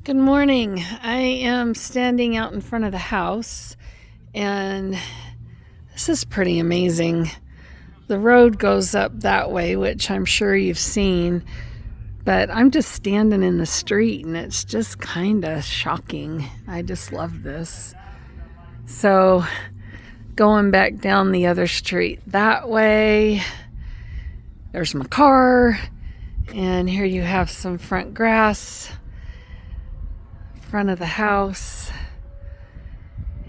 Good morning. I am standing out in front of the house, and this is pretty amazing. The road goes up that way, which I'm sure you've seen, but I'm just standing in the street, and it's just kind of shocking. I just love this. So, going back down the other street that way, there's my car, and here you have some front grass, front of the house.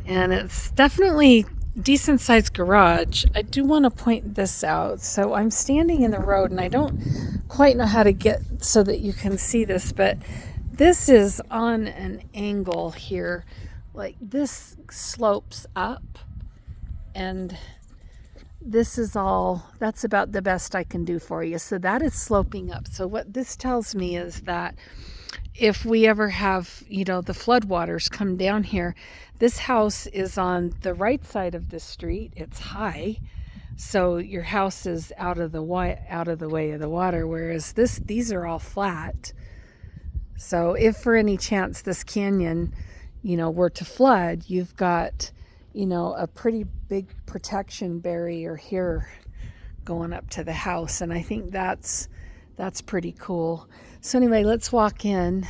And it's definitely decent sized garage. I do want to point this out. So I'm standing in the road and I don't quite know how to get so that you can see this, but this is on an angle here. Like this slopes up, and this is all, that's about the best I can do for you. So that is sloping up. So what this tells me is that if we ever have, the floodwaters come down here, this house is on the right side of the street. It's high, so your house is out of the way of the water, whereas these are all flat. So if for any chance this canyon, were to flood, you've got, a pretty big protection barrier here going up to the house, and I think that's pretty cool. So anyway, let's walk in.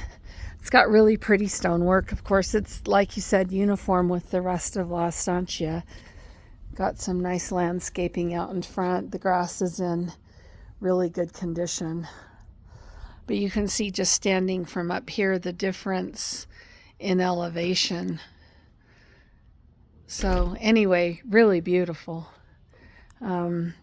It's got really pretty stonework. Of course, it's, like you said, uniform with the rest of La Estancia. Got some nice landscaping out in front. The grass is in really good condition. But you can see just standing from up here the difference in elevation. So anyway, really beautiful. Room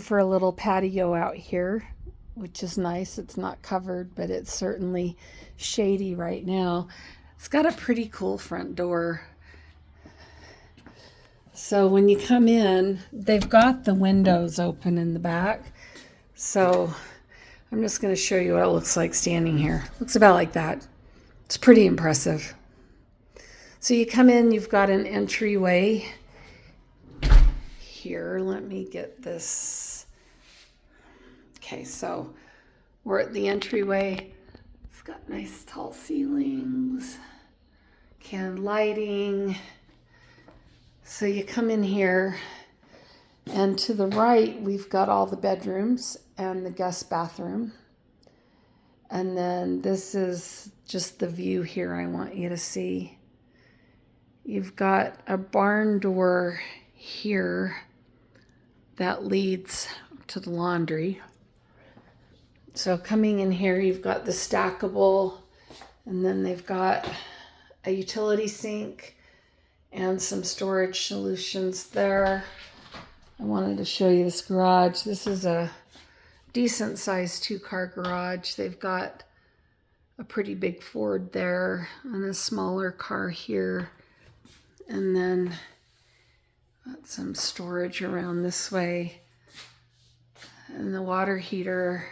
for a little patio out here, which is nice. It's not covered, but it's certainly shady right now. It's got a pretty cool front door. So when you come in, they've got the windows open in the back. So I'm just going to show you what it looks like standing here. Looks about like that. It's pretty impressive. So you come in, you've got an entryway here. Let me get this. Okay, so we're at the entryway. It's got nice tall ceilings, can lighting. So you come in here, and to the right, we've got all the bedrooms and the guest bathroom. And then this is just the view here I want you to see. You've got a barn door here that leads to the laundry. So coming in here, you've got the stackable, and then they've got a utility sink and some storage solutions there. I wanted to show you this garage. This is a decent sized 2-car garage. They've got a pretty big Ford there and a smaller car here. And then got some storage around this way. And the water heater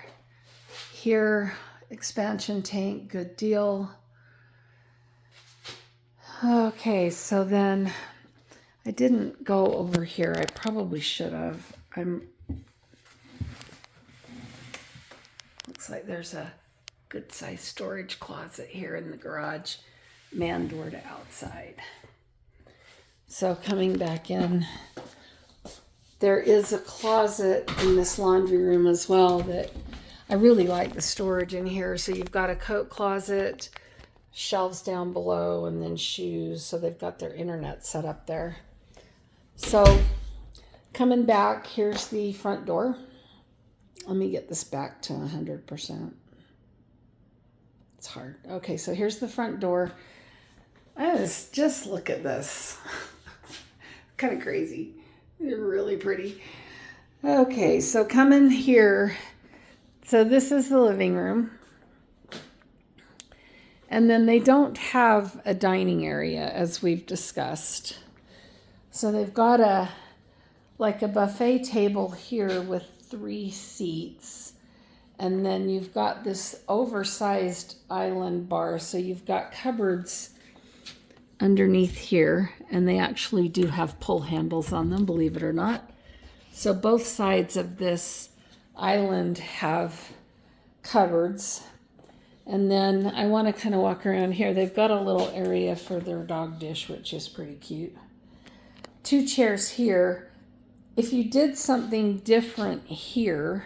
here, expansion tank, good deal. Okay, so then I didn't go over here. I probably should have. Looks like there's a good sized storage closet here in the garage, man door to outside. So coming back in, there is a closet in this laundry room as well that I really like the storage in here. So you've got a coat closet, shelves down below, and then shoes. So they've got their internet set up there. So coming back, here's the front door. Let me get this back to 100%. It's hard. Okay, so here's the front door. Just look at this. Kind of crazy. They're really pretty. Okay, so come in here. So this is the living room. And then they don't have a dining area, as we've discussed. So they've got a buffet table here with 3 seats. And then you've got this oversized island bar. So you've got cupboards underneath here, and they actually do have pull handles on them, believe it or not. So both sides of this island have cupboards, And then I want to kind of walk around here. They've got a little area for their dog dish, which is pretty cute. 2 chairs here. If you did something different here,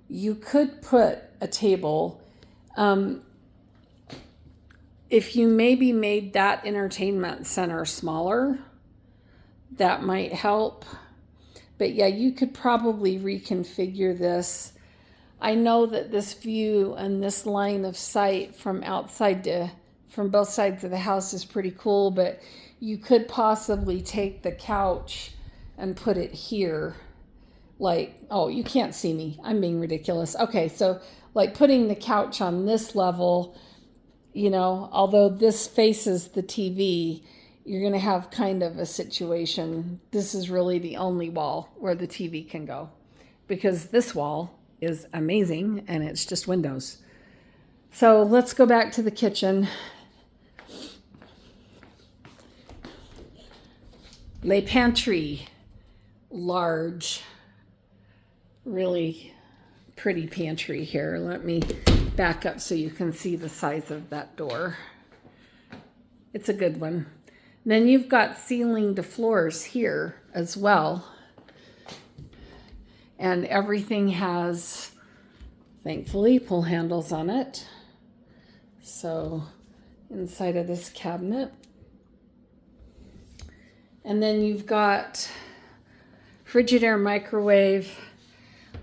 you could put a table. If you maybe made that entertainment center smaller, that might help. But yeah, you could probably reconfigure this. I know that this view and this line of sight from from both sides of the house is pretty cool, but you could possibly take the couch and put it here. Like, oh, you can't see me. I'm being ridiculous. Okay, so like putting the couch on this level, you know, although this faces the TV, you're going to have kind of a situation. This is really the only wall where the TV can go, because this wall is amazing and it's just windows. So let's go back to the kitchen. Le pantry, large, really pretty pantry here. Let me back up so you can see the size of that door. It's a good one. Then you've got ceiling to floors here as well. And everything has, thankfully, pull handles on it. So inside of this cabinet. And then you've got Frigidaire, microwave,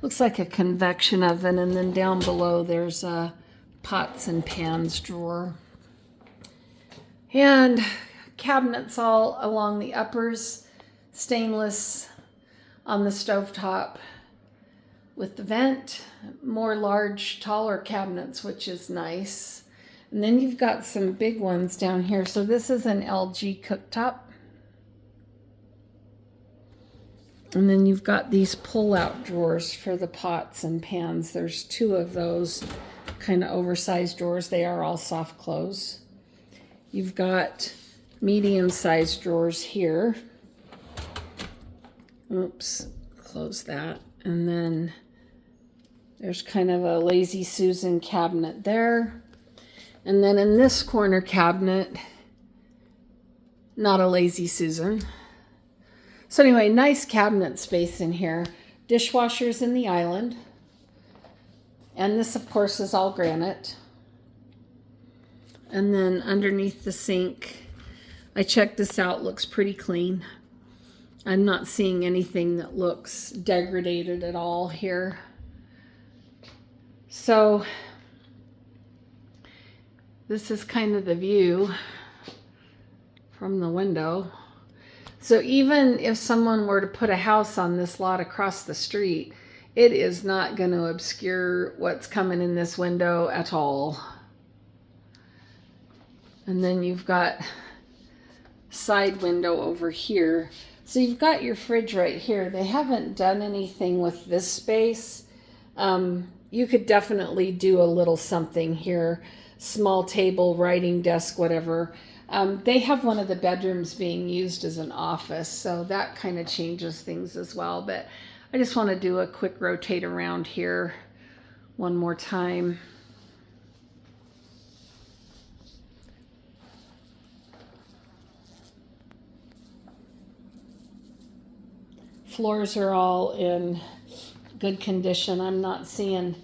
looks like a convection oven, and then down below there's a pots and pans drawer. And cabinets all along the uppers, stainless on the stovetop with the vent, more large, taller cabinets, which is nice. And then you've got some big ones down here. So this is an LG cooktop. And then you've got these pull-out drawers for the pots and pans. There's 2 of those kind of oversized drawers. They are all soft close. You've got medium-sized drawers here. Oops, close that. And then there's kind of a Lazy Susan cabinet there. And then in this corner cabinet, not a Lazy Susan. So anyway, nice cabinet space in here. Dishwashers in the island. And this, of course, is all granite. And then underneath the sink, I checked this out, looks pretty clean. I'm not seeing anything that looks degraded at all here. So this is kind of the view from the window. So even if someone were to put a house on this lot across the street, it is not going to obscure what's coming in this window at all. And then you've got side window over here. So you've got your fridge right here. They haven't done anything with this space. You could definitely do a little something here. Small table, writing desk, whatever. They have one of the bedrooms being used as an office, so that kind of changes things as well. But I just want to do a quick rotate around here one more time. Floors are all in good condition. I'm not seeing,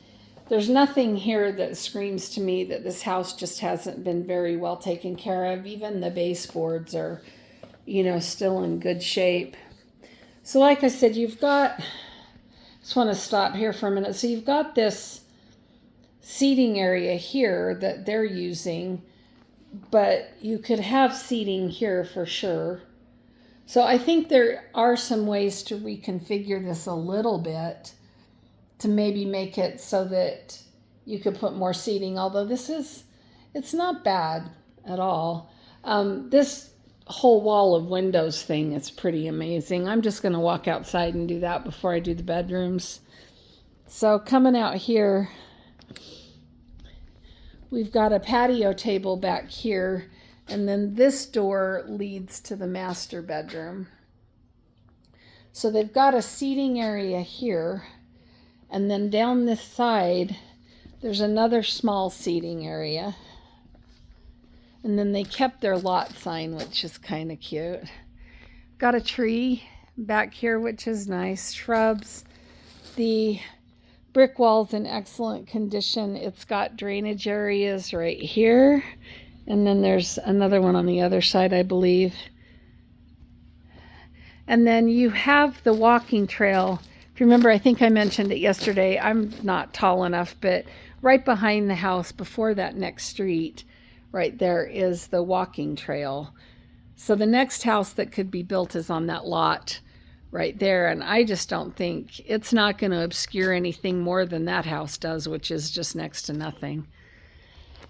there's nothing here that screams to me that this house just hasn't been very well taken care of. Even the baseboards are, you know, still in good shape. So like I said, you've got, just want to stop here for a minute. So you've got this seating area here that they're using, but you could have seating here for sure. So I think there are some ways to reconfigure this a little bit to maybe make it so that you could put more seating, although it's not bad at all. This whole wall of windows thing is pretty amazing. I'm just going to walk outside and do that before I do the bedrooms. So coming out here, we've got a patio table back here, and then this door leads to the master bedroom. So they've got a seating area here, and then down this side, There's another small seating area. And then they kept their lot sign, which is kind of cute. Got a tree back here, which is nice. Shrubs. The brick wall's in excellent condition. It's got drainage areas right here. And then there's another one on the other side, I believe. And then you have the walking trail. If you remember, I think I mentioned it yesterday. I'm not tall enough, but right behind the house, before that next street, right there is the walking trail. So the next house that could be built is on that lot right there. And I just don't think it's not going to obscure anything more than that house does, which is just next to nothing.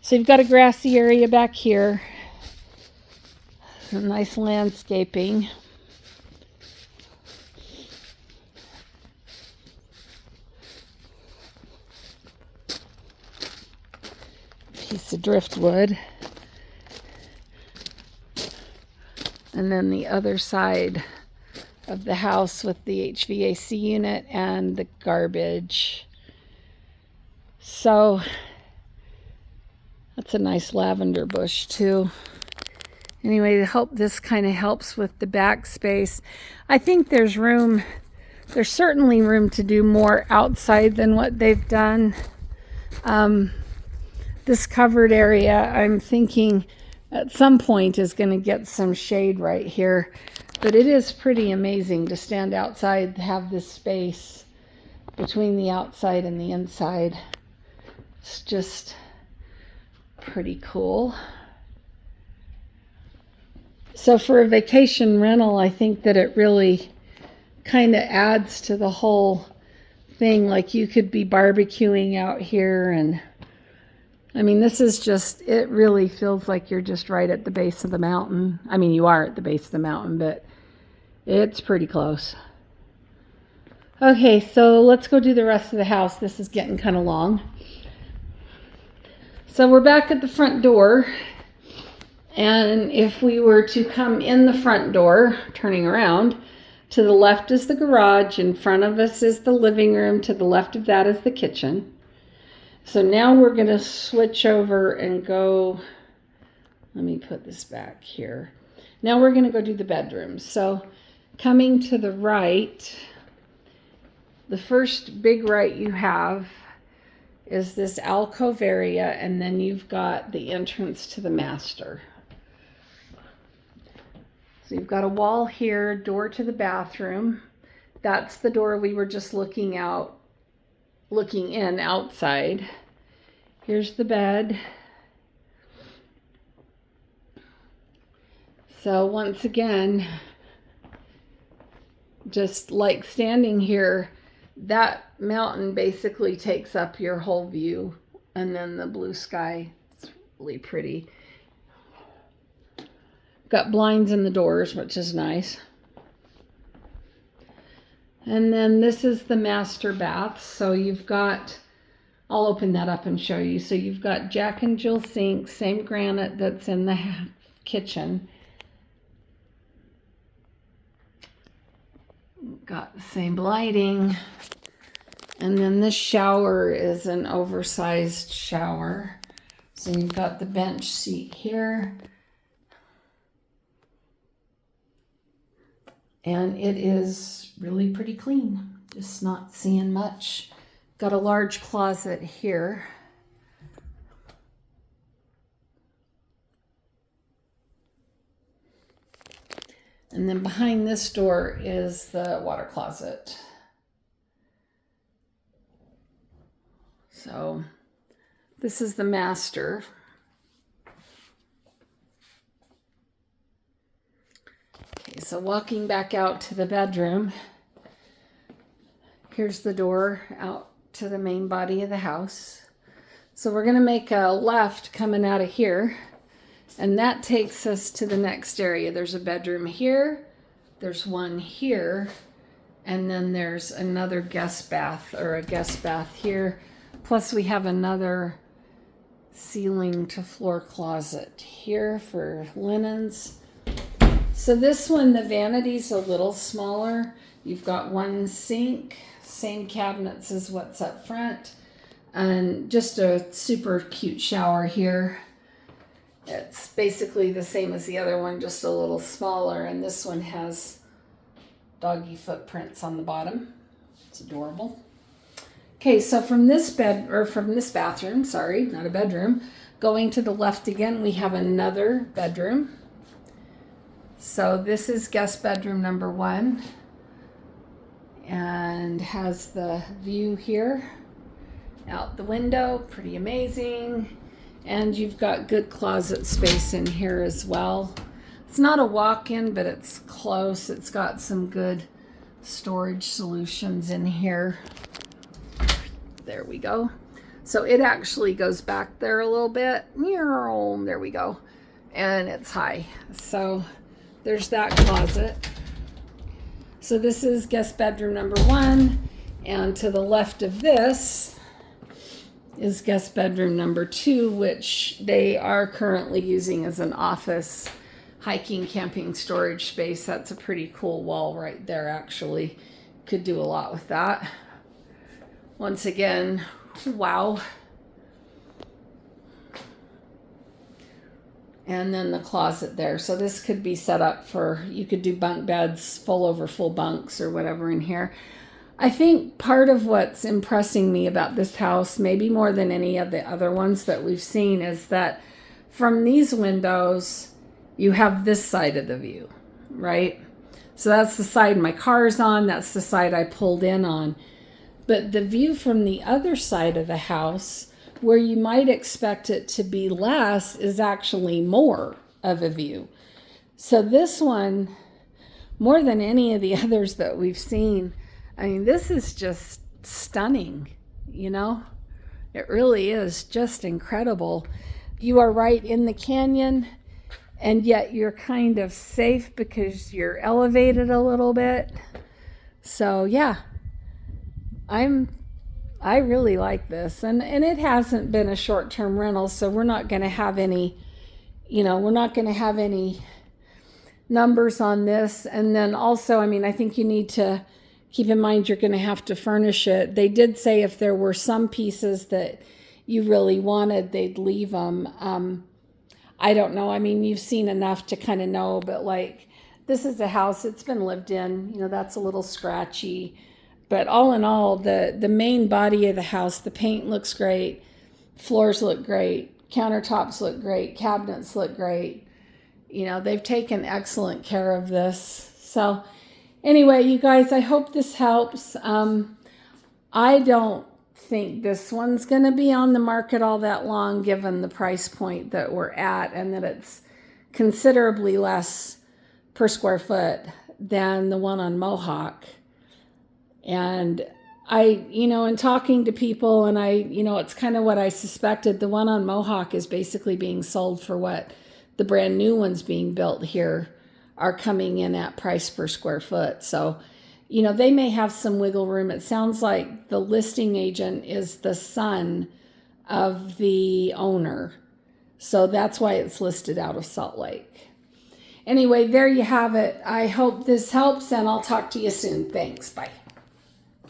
So you've got a grassy area back here. Some nice landscaping. Piece of driftwood. And then the other side of the house with the HVAC unit and the garbage. So that's a nice lavender bush too. Anyway, to help, this kind of helps with the back space. I think there's certainly room to do more outside than what they've done. This covered area, I'm thinking at some point is going to get some shade right here. But it is pretty amazing to stand outside, have this space between the outside and the inside. It's just pretty cool. So for a vacation rental, I think that it really kind of adds to the whole thing. Like you could be barbecuing out here, and I mean, this is just, it really feels like you're just right at the base of the mountain. I mean, you are at the base of the mountain, but it's pretty close. Okay, so let's go do the rest of the house. This is getting kind of long. So we're back at the front door. And if we were to come in the front door, turning around, to the left is the garage. In front of us is the living room. To the left of that is the kitchen. So now we're going to switch over and go, let me put this back here. Now we're going to go do the bedrooms. So coming to the right, the first big right you have is this alcove area, and then you've got the entrance to the master. So you've got a wall here, door to the bathroom. That's the door we were just looking in outside. Here's the bed. So once again, just like standing here, that mountain basically takes up your whole view, and then the blue sky. It's really pretty. Got blinds in the doors, which is nice. And then this is the master bath. So you've got, I'll open that up and show you. So you've got Jack and Jill sink, same granite that's in the kitchen. Got the same lighting. And then this shower is an oversized shower. So you've got the bench seat here. And it is really pretty clean. Just not seeing much. Got a large closet here. And then behind this door is the water closet. So this is the master. Okay, so walking back out to the bedroom, here's the door out to the main body of the house. So we're going to make a left coming out of here, and that takes us to the next area. There's a bedroom here, there's one here, and then there's another guest bath, or a guest bath here. Plus we have another ceiling to floor closet here for linens. So this one, the vanity's a little smaller. You've got one sink, same cabinets as what's up front. And just a super cute shower here. It's basically the same as the other one, just a little smaller. And this one has doggy footprints on the bottom. It's adorable. Okay, so from this bathroom, sorry, not a bedroom, going to the left again, we have another bedroom. So this is guest bedroom number 1 and has the view here out the window, pretty amazing. And you've got good closet space in here as well. It's not a walk-in, but it's close. It's got some good storage solutions in here. There we go. So it actually goes back there a little bit. There we go. And it's high. So there's that closet. So this is guest bedroom number 1. And to the left of this is guest bedroom number 2, which they are currently using as an office, hiking, camping, storage space. That's a pretty cool wall right there, actually. Could do a lot with that. Once again, wow. And then the closet there. So this could be set up for, you could do bunk beds, full over full bunks or whatever in here. I think part of what's impressing me about this house, maybe more than any of the other ones that we've seen, is that from these windows, you have this side of the view, right? So that's the side my car's on. That's the side I pulled in on. But the view from the other side of the house, where you might expect it to be less, is actually more of a view. So this one, more than any of the others that we've seen, I mean, this is just stunning, you know? It really is just incredible. You are right in the canyon, and yet you're kind of safe because you're elevated a little bit. So yeah, I really like this, and it hasn't been a short-term rental, so we're not going to have any, we're not going to have any numbers on this. And then also, I mean, I think you need to keep in mind you're going to have to furnish it. They did say if there were some pieces that you really wanted, they'd leave them. I don't know. I mean, you've seen enough to kind of know, but like, this is a house, it's been lived in, that's a little scratchy. But all in all, the main body of the house, the paint looks great, floors look great, countertops look great, cabinets look great. They've taken excellent care of this. So anyway, you guys, I hope this helps. I don't think this one's going to be on the market all that long, given the price point that we're at, and that it's considerably less per square foot than the one on Mohawk. And I, in talking to people, and it's kind of what I suspected. The one on Mohawk is basically being sold for what the brand new ones being built here are coming in at price per square foot. So, they may have some wiggle room. It sounds like the listing agent is the son of the owner. So that's why it's listed out of Salt Lake. Anyway, there you have it. I hope this helps, and I'll talk to you soon. Thanks. Bye.